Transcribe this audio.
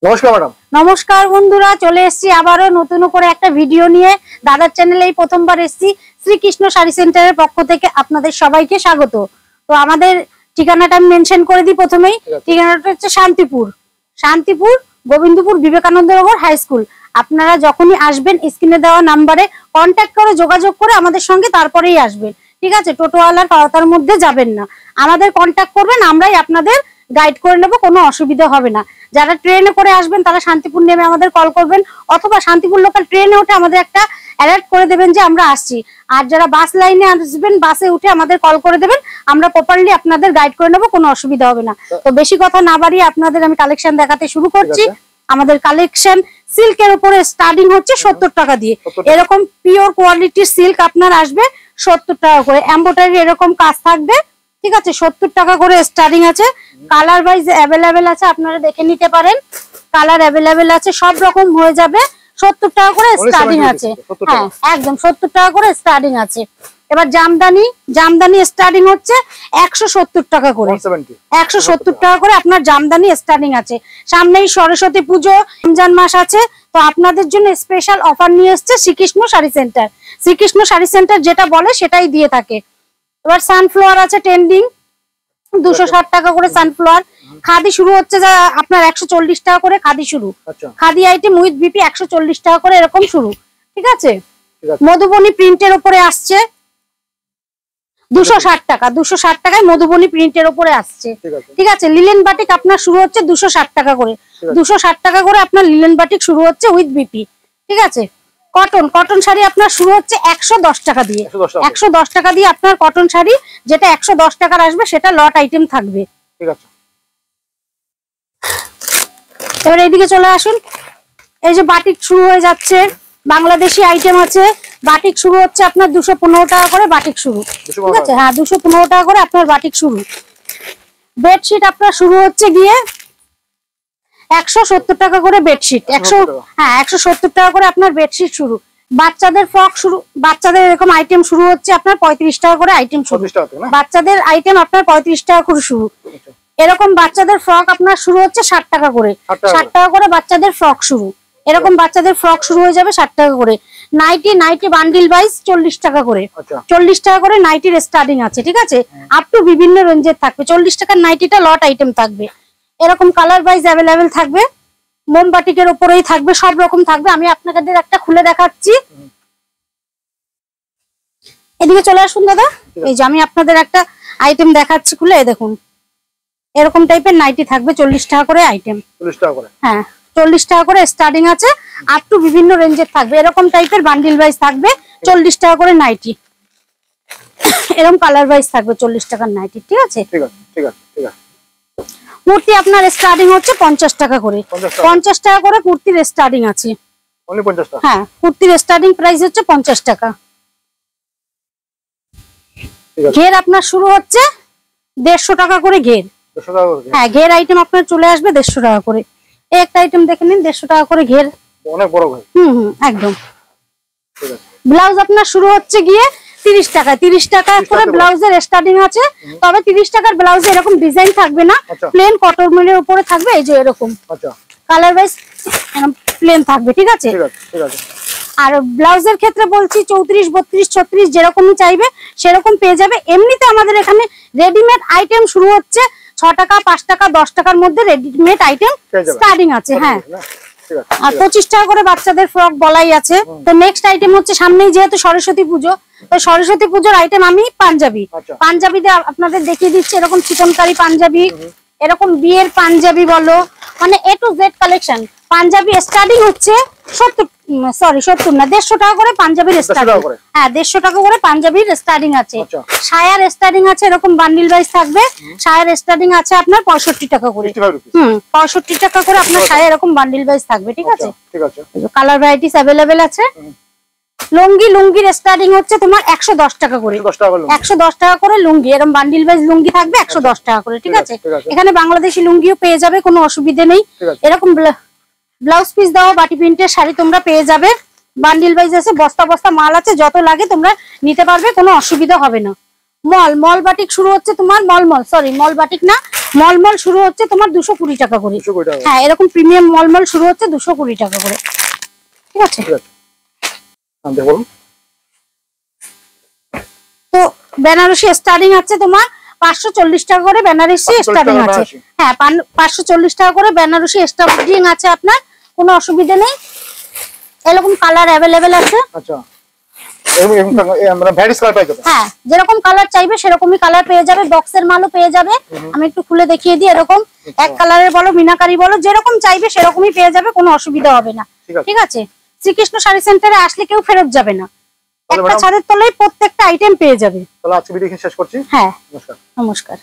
নমস্কার ম্যাডাম। নমস্কার বন্ধুরা, চলে এসেছি আবারও নতুন করে একটা ভিডিও নিয়ে। দাদার চ্যানেলে এই প্রথমবার এসেছি। শ্রীকৃষ্ণ শাড়ি সেন্টারের পক্ষ থেকে আপনাদের সবাইকে স্বাগত। তো আমাদের ঠিকানাটা আমি মেনশন করে দিই প্রথমেই। ঠিকানাটা হচ্ছে শান্তিপুর গোবিন্দপুর বিবেকানন্দ নগর হাই স্কুল। আপনারা যখনই আসবেন স্ক্রিনে দেওয়া নাম্বারে কন্ট্যাক্ট করে যোগাযোগ করে আমাদের সঙ্গে তারপরেই আসবেন, ঠিক আছে? টোটোওয়ালার পাওতার মধ্যে যাবেন না, আমাদের কন্ট্যাক্ট করবেন, আমরাই আপনাদের গাইড করে নেবো, কোনো অসুবিধা হবে না। যারা ট্রেনে করে আসবেন তারা শান্তিপুর নেমে আমাদের কল করবেন, অথবা শান্তিপুর লোকাল ট্রেনে উঠে আমাদের একটা অ্যালার্ট করে দেবেন যে আমরা আসছি। আর যারা বাস লাইনে আসবেন বাসে উঠে আমাদের কল করে দেবেন, আমরা প্রপারলি আপনাদের গাইড করে নেবো, কোনো অসুবিধা হবে না। তো বেশি কথা না বাড়িয়ে আপনাদের আমি কালেকশন দেখাতে শুরু করছি। আমাদের কালেকশন সিল্কের উপরে স্টার্টিং হচ্ছে 70 টাকা দিয়ে। এরকম পিওর কোয়ালিটির সিল্ক আপনার আসবে 70 টাকা করে। এমব্রয়ডারি এরকম কাজ থাকবে, ঠিক আছে? 70 টাকা করে স্টার্টিং আছে। কালার ওয়াইজ অ্যাভেলেবেল আছে, আপনারা দেখে নিতে পারেন। কালার অ্যাভেলেবেল আছে, সব রকম হয়ে যাবে। 70 টাকা করে স্টার্টিং আছে। হ্যাঁ, একদম 70 টাকা করে স্টার্টিং আছে। এবার জামদানি স্টার্টিং হচ্ছে 170 টাকা করে। 170 টাকা করে আপনার জামদানি স্টার্টিং আছে। সামনেই সরস্বতী পুজো, রমজান মাস আছে, তো আপনাদের জন্য স্পেশাল অফার নিয়ে এসেছে শ্রীকৃষ্ণ শাড়ি সেন্টার। শ্রীকৃষ্ণ শাড়ি সেন্টার যেটা বলে সেটাই দিয়ে থাকে। এবার সানফ্লাওয়ার আছে ট্রেন্ডিং 260 টাকা করে সানফ্লাওয়ার। খাদি শুরু হচ্ছে যা আপনার 140 টাকা করে খাদি শুরু। খাদি আইটেম উইথ বিপি 140 টাকা করে এরকম শুরু, ঠিক আছে? মধুবনী প্রিন্টের উপরে আসছে 260 টাকা। 260 টাকায় মধুবনী প্রিন্টের উপরে আসছে, ঠিক আছে? লিলেন বাটিক আপনার শুরু হচ্ছে 260 টাকা করে। 260 টাকা করে আপনার লিলেন বাটিক শুরু হচ্ছে উইথ বিপি, ঠিক আছে? কটন শাড়ি আপনার শুরু হচ্ছে 110 টাকা দিয়ে। 110 টাকা দিয়ে আপনার কটন শাড়ি, যেটা 110 টাকার আসবে সেটা লট আইটেম থাকবে, ঠিক আছে? এবার এইদিকে চলে আসুন। এই যে বাটিক শুরু হয়ে যাচ্ছে, বাংলাদেশি আইটেম আছে। বাটিক শুরু হচ্ছে আপনার 215 টাকা করে বাটিক শুরু, ঠিক আছে? হ্যাঁ, 215 টাকা করে আপনার বাটিক শুরু। বেডশিট আপনার শুরু হচ্ছে গিয়ে 170 টাকা করে বেডশিট। 170 টাকা করে আপনার বেডশিট শুরু। বাচ্চাদের ফ্রক শুরু, বাচ্চাদের এরকম আইটেম শুরু হচ্ছে আপনার 35 টাকা করে আইটেম শুরু। বাচ্চাদের আইটেম আপনার 35 টাকা করে শুরু। এরকম বাচ্চাদের ফ্রক আপনার শুরু হচ্ছে 60 টাকা করে। 60 টাকা করে বাচ্চাদের ফ্রক শুরু। এরকম বাচ্চাদের ফ্রক শুরু হয়ে যাবে 60 টাকা করে। নাইটি বান্ডিল ওয়াইজ 40 টাকা করে। 40 টাকা করে নাইটির স্টার্টিং আছে, ঠিক আছে? আপ টু বিভিন্ন রেঞ্জের থাকবে। 40 টাকার নাইটিটা লট আইটেম থাকবে। এরকম কালার ওয়াইজ অ্যাভেলেবেল থাকবে। মোমবাটিকের উপরেই থাকবে, সব রকম থাকবে। আমি আপনাদের একটা খুলে দেখাচ্ছি। এদিকে চলে আসুন দাদা। এই যে আমি আপনাদের একটা আইটেম দেখাচ্ছি খুলে, দেখুন এরকম টাইপের নাইটি থাকবে 40 টাকা করে আইটেম। 40 টাকা করে, হ্যাঁ 40 টাকা করে স্টার্টিং আছে। আপ টু বিভিন্ন রেঞ্জের থাকবে। এরকম টাইপের বান্ডিল ওয়াইজ থাকবে 40 টাকা করে নাইটি। এরকম কালার ওয়াইজ থাকবে 40 টাকার নাইটি, ঠিক আছে? ঠিক আছে, ঠিক আছে, ঠিক আছে। কুর্তি আপনার স্টার্টিং হচ্ছে 50 টাকা করে। 50 টাকা করে কুর্তির স্টার্টিং আছে। অনলি 50 টাকা? হ্যাঁ, কুর্তির স্টার্টিং প্রাইস হচ্ছে 50 টাকা। ঘের আপনার শুরু হচ্ছে 150 টাকা করে ঘের। 150 টাকা করে? হ্যাঁ, ঘের আইটেম আপনার চলে আসবে 150 টাকা করে। এই একটা আইটেম দেখে নিন, 150 টাকা করে ঘের, অনেক বড় ঘের। একদম। ঠিক আছে। ব্লাউজ আপনার শুরু হচ্ছে গিয়ে 30 টাকা। 30 টাকা করে ব্লাউজের স্টার্টিং আছে। তবে 30 টাকার ব্লাউজে এরকম ডিজাইন থাকবে না, প্লেন কটন মিলের উপরে থাকবে। এই যে এরকম, আচ্ছা, কালার ওয়াইজ প্লেন থাকবে, ঠিক আছে? ঠিক আছে, ঠিক আছে। আর ব্লাউজের ক্ষেত্রে বলছি 34, 32, 36 যেরকমই চাইবে সেরকম পেয়ে যাবে। এমনিতে আমাদের এখানে রেডিমেড আইটেম শুরু হচ্ছে 6 টাকা, 5 টাকা, 10 টাকার মধ্যে রেডিমেড আইটেম স্টার্টিং আছে। হ্যাঁ, আর 25 টাকা করে বাচ্চাদের ফ্রক বলাই আছে। তো নেক্সট আইটেম হচ্ছে সামনেই যেহেতু সরস্বতী পুজো, তো সরস্বতী পুজোর আইটেম আমি পাঞ্জাবিতে আপনাদের দেখিয়ে দিচ্ছি। এরকম চিকনকারি পাঞ্জাবি, এরকম বিয়ের পাঞ্জাবি বলো, মানে A to Z collection. Punjabi starting হচ্ছে 150 টাকা করে পাঞ্জাবির স্টার্টিং। হ্যাঁ, 150 টাকা করে পাঞ্জাবির স্টার্টিং আছে। সায়ার স্টার্টিং আছে, এরকম বান্ডিল ওয়াইজ থাকবে। সায়ার স্টার্টিং আছে আপনার 65 টাকা করে। 65 টাকা করে আপনার সায়া এরকম বান্ডিল ওয়াইজ থাকবে, ঠিক আছে? ঠিক আছে। কালার ভ্যারাইটিস अवेलेबल আছে। লুঙ্গির স্টার্টিং হচ্ছে তোমার 110 টাকা করে। 110 টাকা করে লুঙ্গি, এরকম বান্ডিল ওয়াইজ লুঙ্গি থাকবে 110 টাকা করে, ঠিক আছে? এখানে বাংলাদেশি লুঙ্গিও পেয়ে যাবে, কোনো অসুবিধা নেই। এরকম ব্লাউজ পিস দাও বাটি প্রিন্টের শাড়ি তোমরা পেয়ে যাবে। বান্ডিল ওয়াইজ আছে, বস্তা বস্তা মাল আছে, যত লাগে তোমরা নিতে পারবে, কোনো অসুবিধা হবে না। মল বাটিক শুরু হচ্ছে তোমার মল বাটিক না, মলমল শুরু হচ্ছে তোমার 220 টাকা করে। 220 টাকা। হ্যাঁ, এরকম প্রিমিয়াম মলমল শুরু হচ্ছে 220 টাকা করে। ঠিক আছে, বলুন। তো বেনারসি স্টার্টিং আছে তোমার 540 টাকা করে, বেনারসি স্টার্টিং আছে। হ্যাঁ, 540 টাকা করে বেনারসি স্টার্টিং আছে আপনার, কোনো অসুবিধা নেই। এরকম কালার অ্যাভেলেবেল আছে। আচ্ছা, আমরা ভ্যারিস কালার পাই যাবে। হ্যাঁ, যেরকম কালার চাইবে সেরকমই কালার পেয়ে যাবে, বক্সের মালও পেয়ে যাবে। আমি একটু খুলে দেখিয়ে দিই। এরকম এক কালারের বলো, মিনাকারি বলো, যেরকম চাইবে সেরকমই পেয়ে যাবে, কোনো অসুবিধা হবে না। ঠিক আছে, শ্রীকৃষ্ণ শাড়ি সেন্টারে আসলে কেউ ফেরত যাবে না, একটা ছাদের তলায় প্রত্যেকটা আইটেম পেয়ে যাবে। তাহলে আজকে ভিডিও শেষ করছি। হ্যাঁ, নমস্কার।